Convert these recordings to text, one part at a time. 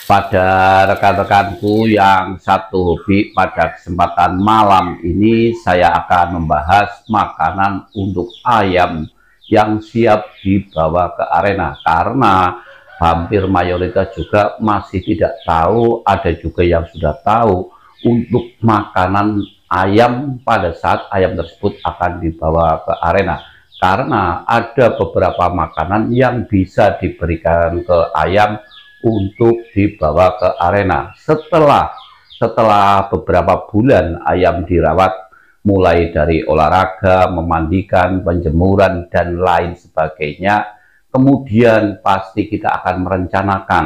Pada rekan-rekanku yang satu hobi, pada kesempatan malam ini saya akan membahas makanan untuk ayam yang siap dibawa ke arena, karena hampir mayoritas juga masih tidak tahu, ada juga yang sudah tahu untuk makanan ayam pada saat ayam tersebut akan dibawa ke arena. Karena ada beberapa makanan yang bisa diberikan ke ayam untuk dibawa ke arena setelah beberapa bulan ayam dirawat, mulai dari olahraga, memandikan, penjemuran, dan lain sebagainya. Kemudian pasti kita akan merencanakan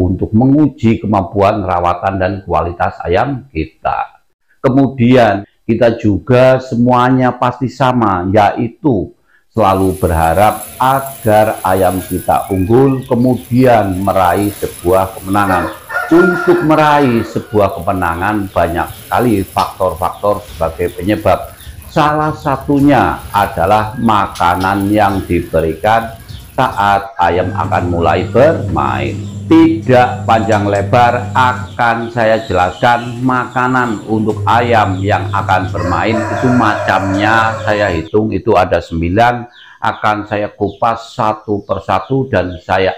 untuk menguji kemampuan rawatan dan kualitas ayam kita. Kemudian kita juga semuanya pasti sama, yaitu selalu berharap agar ayam kita unggul, kemudian meraih sebuah kemenangan. Untuk meraih sebuah kemenangan banyak sekali faktor-faktor sebagai penyebab. Salah satunya adalah makanan yang diberikan saat ayam akan mulai bermain. Tidak panjang lebar akan saya jelaskan makanan untuk ayam yang akan bermain itu macamnya. Saya hitung itu ada 9, akan saya kupas satu persatu dan saya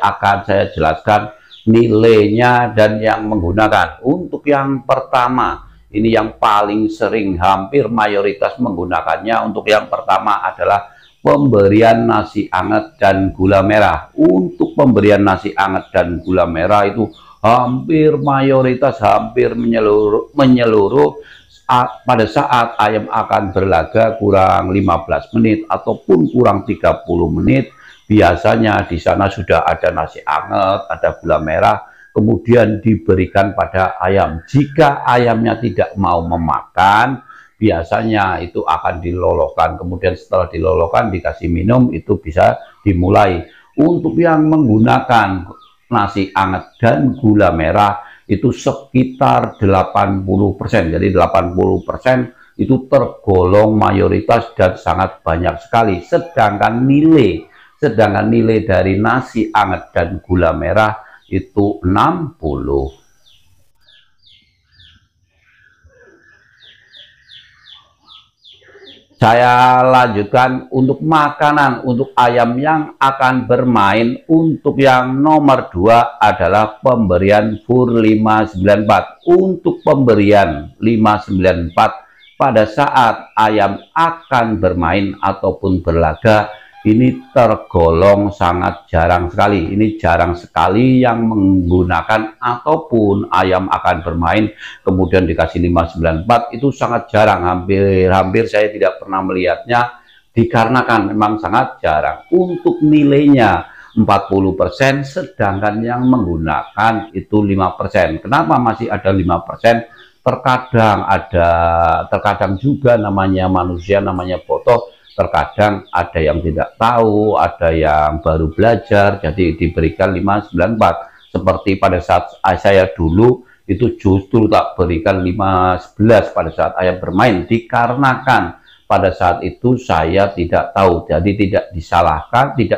jelaskan nilainya dan yang menggunakan. Untuk yang pertama, ini yang paling sering hampir mayoritas menggunakannya. Untuk yang pertama adalah pemberian nasi hangat dan gula merah. Untuk pemberian nasi hangat dan gula merah itu hampir mayoritas, hampir menyeluruh pada saat ayam akan berlaga kurang 15 menit ataupun kurang 30 menit. Biasanya di sana sudah ada nasi hangat, ada gula merah, kemudian diberikan pada ayam. Jika ayamnya tidak mau memakan, biasanya itu akan diloloskan, kemudian setelah diloloskan dikasih minum, itu bisa dimulai. Untuk yang menggunakan nasi hangat dan gula merah itu sekitar 80%, jadi 80% itu tergolong mayoritas dan sangat banyak sekali. Sedangkan nilai dari nasi hangat dan gula merah itu 60. Saya lanjutkan untuk makanan untuk ayam yang akan bermain. Untuk yang nomor 2 adalah pemberian FUR 594. Untuk pemberian 594 pada saat ayam akan bermain ataupun berlaga, ini tergolong sangat jarang sekali. Ini jarang sekali yang menggunakan ataupun ayam akan bermain kemudian dikasih 594, itu sangat jarang. Hampir saya tidak pernah melihatnya, dikarenakan memang sangat jarang. Untuk nilainya 40%, sedangkan yang menggunakan itu 5%. Kenapa masih ada 5%? Terkadang juga namanya manusia, namanya botoh. Terkadang ada yang tidak tahu, ada yang baru belajar, jadi diberikan 594. Seperti pada saat saya dulu itu justru tak berikan 511 pada saat ayam bermain, dikarenakan pada saat itu saya tidak tahu. Jadi tidak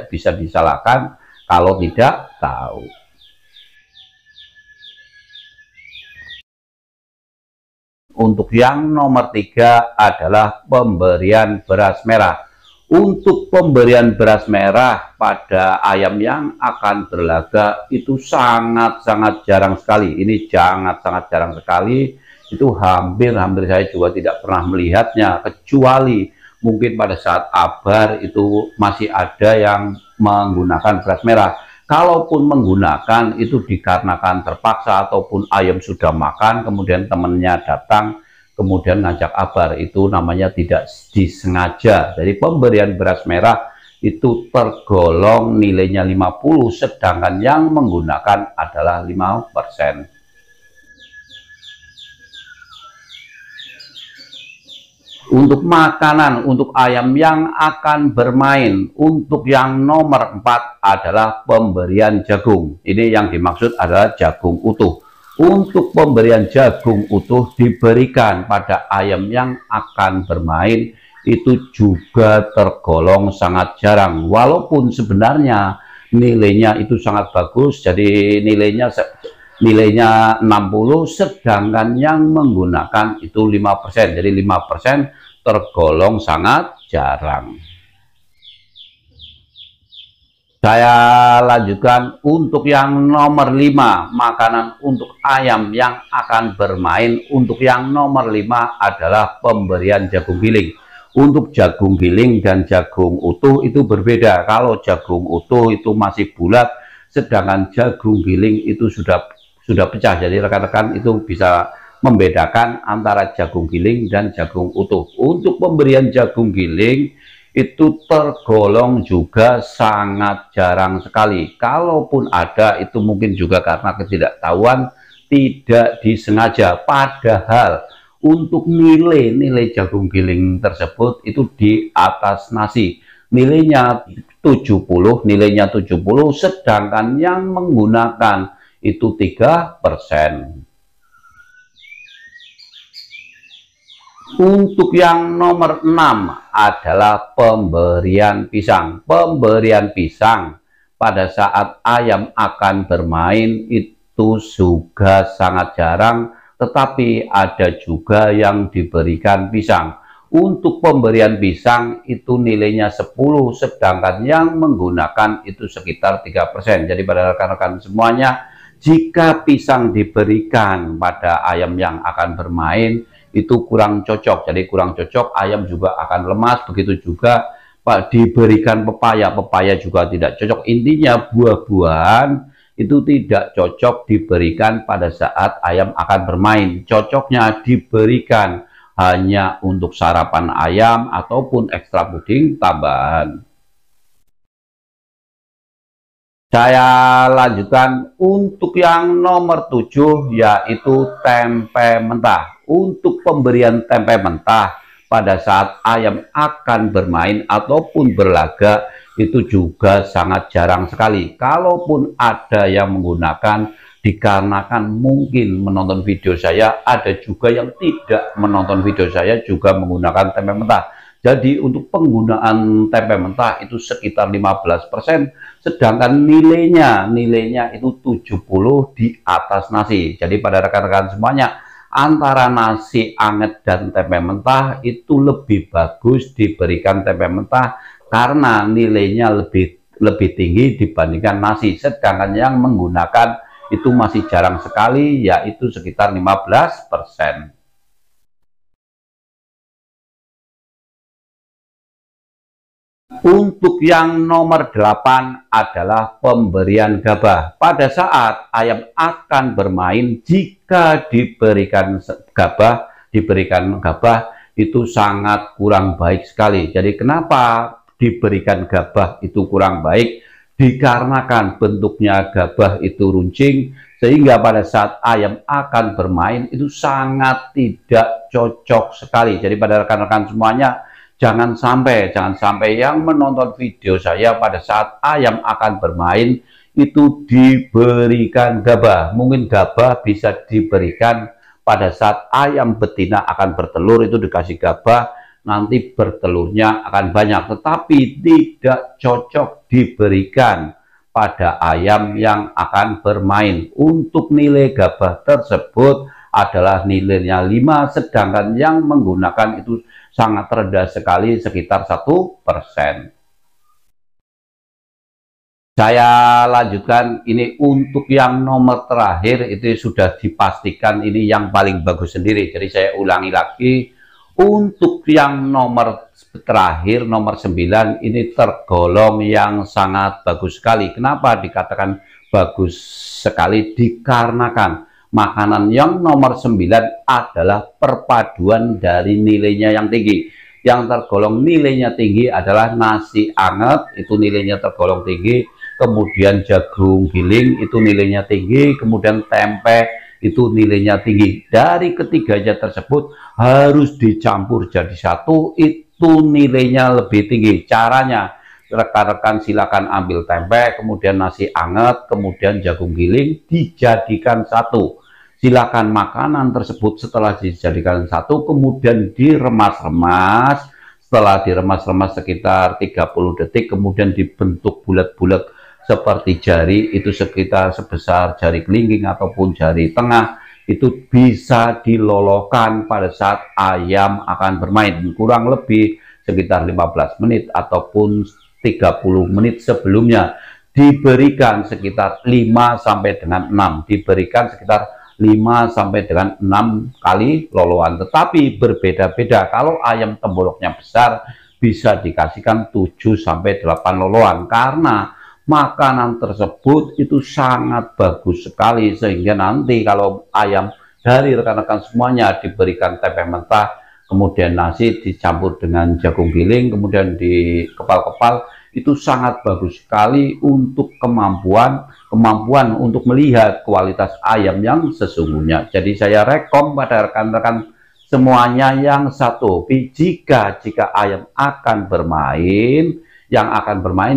bisa disalahkan kalau tidak tahu. Untuk yang nomor 3 adalah pemberian beras merah. Untuk pemberian beras merah pada ayam yang akan berlaga itu sangat-sangat jarang sekali. Ini sangat jarang sekali. Itu hampir saya juga tidak pernah melihatnya, kecuali mungkin pada saat abar itu masih ada yang menggunakan beras merah. Kalaupun menggunakan itu dikarenakan terpaksa ataupun ayam sudah makan, kemudian temannya datang, kemudian ngajak abar, itu namanya tidak disengaja. Jadi pemberian beras merah itu tergolong nilainya 50, sedangkan yang menggunakan adalah 5%. Untuk makanan untuk ayam yang akan bermain, untuk yang nomor 4 adalah pemberian jagung. Ini yang dimaksud adalah jagung utuh. Untuk pemberian jagung utuh diberikan pada ayam yang akan bermain itu juga tergolong sangat jarang. Walaupun sebenarnya nilainya itu sangat bagus, jadi nilainya nilainya 60, sedangkan yang menggunakan itu 5%. Jadi 5% tergolong sangat jarang. Saya lanjutkan untuk yang nomor 5, makanan untuk ayam yang akan bermain. Untuk yang nomor 5 adalah pemberian jagung giling. Untuk jagung giling dan jagung utuh itu berbeda. Kalau jagung utuh itu masih bulat, sedangkan jagung giling itu sudah pecah. Jadi rekan-rekan itu bisa membedakan antara jagung giling dan jagung utuh. Untuk pemberian jagung giling itu tergolong juga sangat jarang sekali. Kalaupun ada, itu mungkin juga karena ketidaktahuan, tidak disengaja. Padahal untuk nilai jagung giling tersebut itu di atas nasi. Nilainya 70, sedangkan yang menggunakan itu 3%. Untuk yang nomor 6 adalah pemberian pisang. Pemberian pisang pada saat ayam akan bermain itu juga sangat jarang, tetapi ada juga yang diberikan pisang. Untuk pemberian pisang itu nilainya 10, sedangkan yang menggunakan itu sekitar 3%. Jadi pada rekan-rekan semuanya, jika pisang diberikan pada ayam yang akan bermain, itu kurang cocok. Jadi kurang cocok, ayam juga akan lemas. Begitu juga Pak diberikan pepaya, pepaya juga tidak cocok. Intinya buah-buahan itu tidak cocok diberikan pada saat ayam akan bermain. Cocoknya diberikan hanya untuk sarapan ayam ataupun ekstra puding tambahan. Saya lanjutkan untuk yang nomor 7, yaitu tempe mentah. Untuk pemberian tempe mentah pada saat ayam akan bermain ataupun berlaga itu juga sangat jarang sekali. Kalaupun ada yang menggunakan, dikarenakan mungkin menonton video saya, ada juga yang tidak menonton video saya juga menggunakan tempe mentah. Jadi untuk penggunaan tempe mentah itu sekitar 15%, sedangkan nilainya itu 70 di atas nasi. Jadi pada rekan-rekan semuanya, antara nasi anget dan tempe mentah itu lebih bagus diberikan tempe mentah karena nilainya lebih tinggi dibandingkan nasi. Sedangkan yang menggunakan itu masih jarang sekali, yaitu sekitar 15%. Untuk yang nomor 8 adalah pemberian gabah. Pada saat ayam akan bermain, jika diberikan gabah itu sangat kurang baik sekali. Jadi kenapa diberikan gabah itu kurang baik? Dikarenakan bentuknya gabah itu runcing, sehingga pada saat ayam akan bermain itu sangat tidak cocok sekali. Jadi pada rekan-rekan semuanya, jangan sampai yang menonton video saya pada saat ayam akan bermain itu diberikan gabah. Mungkin gabah bisa diberikan pada saat ayam betina akan bertelur, itu dikasih gabah, nanti bertelurnya akan banyak. Tetapi tidak cocok diberikan pada ayam yang akan bermain. Untuk nilai gabah tersebut adalah nilainya 5, sedangkan yang menggunakan itu sangat rendah sekali, sekitar 1%. Saya lanjutkan, ini untuk yang nomor terakhir, itu sudah dipastikan ini yang paling bagus sendiri. Jadi saya ulangi lagi, untuk yang nomor terakhir, nomor 9, ini tergolong yang sangat bagus sekali. Kenapa dikatakan bagus sekali? Dikarenakan makanan yang nomor 9 adalah perpaduan dari nilainya yang tinggi. Yang tergolong nilainya tinggi adalah nasi anget, itu nilainya tergolong tinggi. Kemudian jagung giling itu nilainya tinggi. Kemudian tempe itu nilainya tinggi. Dari ketiganya tersebut harus dicampur jadi satu, itu nilainya lebih tinggi. Caranya, rekan-rekan silakan ambil tempe, kemudian nasi anget, kemudian jagung giling, dijadikan satu. Silakan makanan tersebut setelah dijadikan satu, kemudian diremas-remas. Setelah diremas-remas sekitar 30 detik, kemudian dibentuk bulat-bulat seperti jari itu sekitar sebesar jari kelingking ataupun jari tengah, itu bisa dilolokan pada saat ayam akan bermain, kurang lebih sekitar 15 menit ataupun 30 menit sebelumnya. Diberikan sekitar 5 sampai dengan 6, diberikan sekitar 5 sampai dengan 6 kali loloan, tetapi berbeda-beda. Kalau ayam temboloknya besar bisa dikasihkan 7 sampai 8 loloan, karena makanan tersebut itu sangat bagus sekali, sehingga nanti kalau ayam dari rekan-rekan semuanya diberikan tempe mentah, kemudian nasi dicampur dengan jagung giling, kemudian di kepal-kepal, itu sangat bagus sekali untuk kemampuan untuk melihat kualitas ayam yang sesungguhnya. Jadi saya rekom pada rekan-rekan semuanya yang satu, jika ayam akan bermain,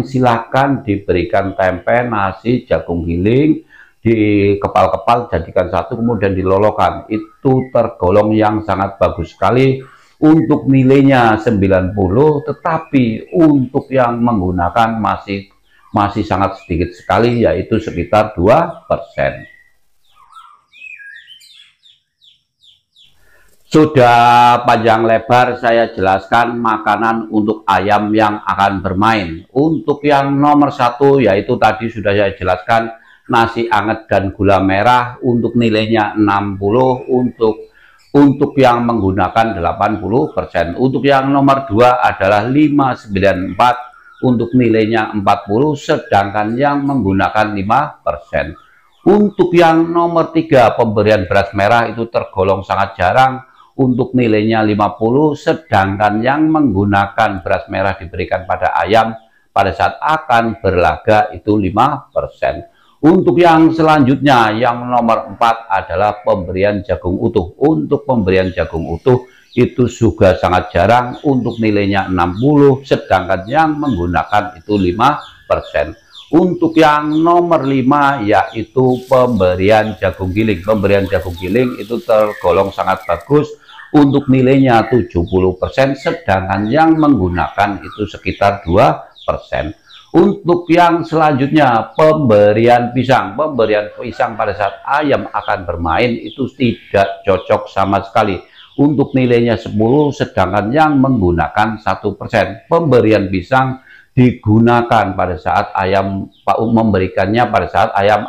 silahkan diberikan tempe, nasi, jagung giling, di kepal-kepal jadikan satu, kemudian dilolokan. Itu tergolong yang sangat bagus sekali. Untuk nilainya 90, tetapi untuk yang menggunakan masih sangat sedikit sekali, yaitu sekitar 2%. Sudah panjang lebar saya jelaskan makanan untuk ayam yang akan bermain. Untuk yang nomor satu, yaitu tadi sudah saya jelaskan, nasi anget dan gula merah, untuk nilainya 60, untuk yang menggunakan 80%. Untuk yang nomor 2 adalah 594, untuk nilainya 40, sedangkan yang menggunakan 5%. Untuk yang nomor 3, pemberian beras merah, itu tergolong sangat jarang, untuk nilainya 50, sedangkan yang menggunakan beras merah diberikan pada ayam pada saat akan berlaga itu 5%. Untuk yang selanjutnya, yang nomor 4 adalah pemberian jagung utuh. Untuk pemberian jagung utuh itu juga sangat jarang, untuk nilainya 60, sedangkan yang menggunakan itu 5%. Untuk yang nomor 5 yaitu pemberian jagung giling. Pemberian jagung giling itu tergolong sangat bagus, untuk nilainya 70%, sedangkan yang menggunakan itu sekitar 2%. Untuk yang selanjutnya, pemberian pisang. Pemberian pisang pada saat ayam akan bermain itu tidak cocok sama sekali. Untuk nilainya 10, sedangkan yang menggunakan 1%. Pemberian pisang digunakan pada saat ayam memberikannya pada saat ayam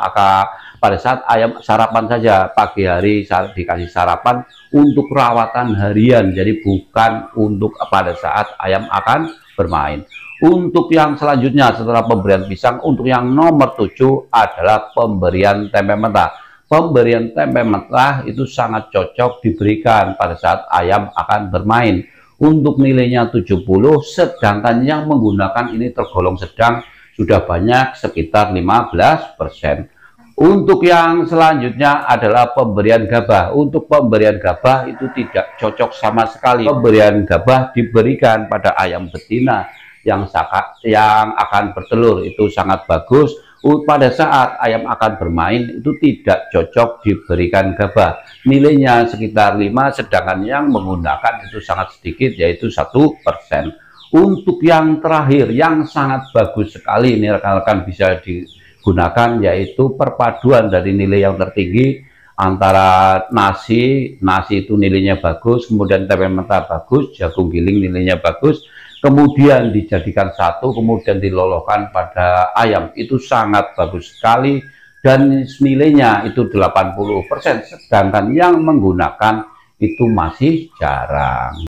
sarapan saja, pagi hari dikasih sarapan untuk perawatan harian, jadi bukan untuk pada saat ayam akan bermain. Untuk yang selanjutnya setelah pemberian pisang, untuk yang nomor 7 adalah pemberian tempe mentah. Pemberian tempe mentah itu sangat cocok diberikan pada saat ayam akan bermain. Untuk nilainya 70, sedangkan yang menggunakan ini tergolong sedang, sudah banyak sekitar 15%. Untuk yang selanjutnya adalah pemberian gabah. Untuk pemberian gabah itu tidak cocok sama sekali. Pemberian gabah diberikan pada ayam betina yang akan bertelur, itu sangat bagus. Pada saat ayam akan bermain itu tidak cocok diberikan gabah. Nilainya sekitar 5, sedangkan yang menggunakan itu sangat sedikit, yaitu 1%. Untuk yang terakhir yang sangat bagus sekali, ini rekan-rekan bisa digunakan, yaitu perpaduan dari nilai yang tertinggi antara nasi itu nilainya bagus, kemudian tempe mentah bagus, jagung giling nilainya bagus, kemudian dijadikan satu, kemudian dilolokan pada ayam, itu sangat bagus sekali dan nilainya itu 80%, sedangkan yang menggunakan itu masih jarang.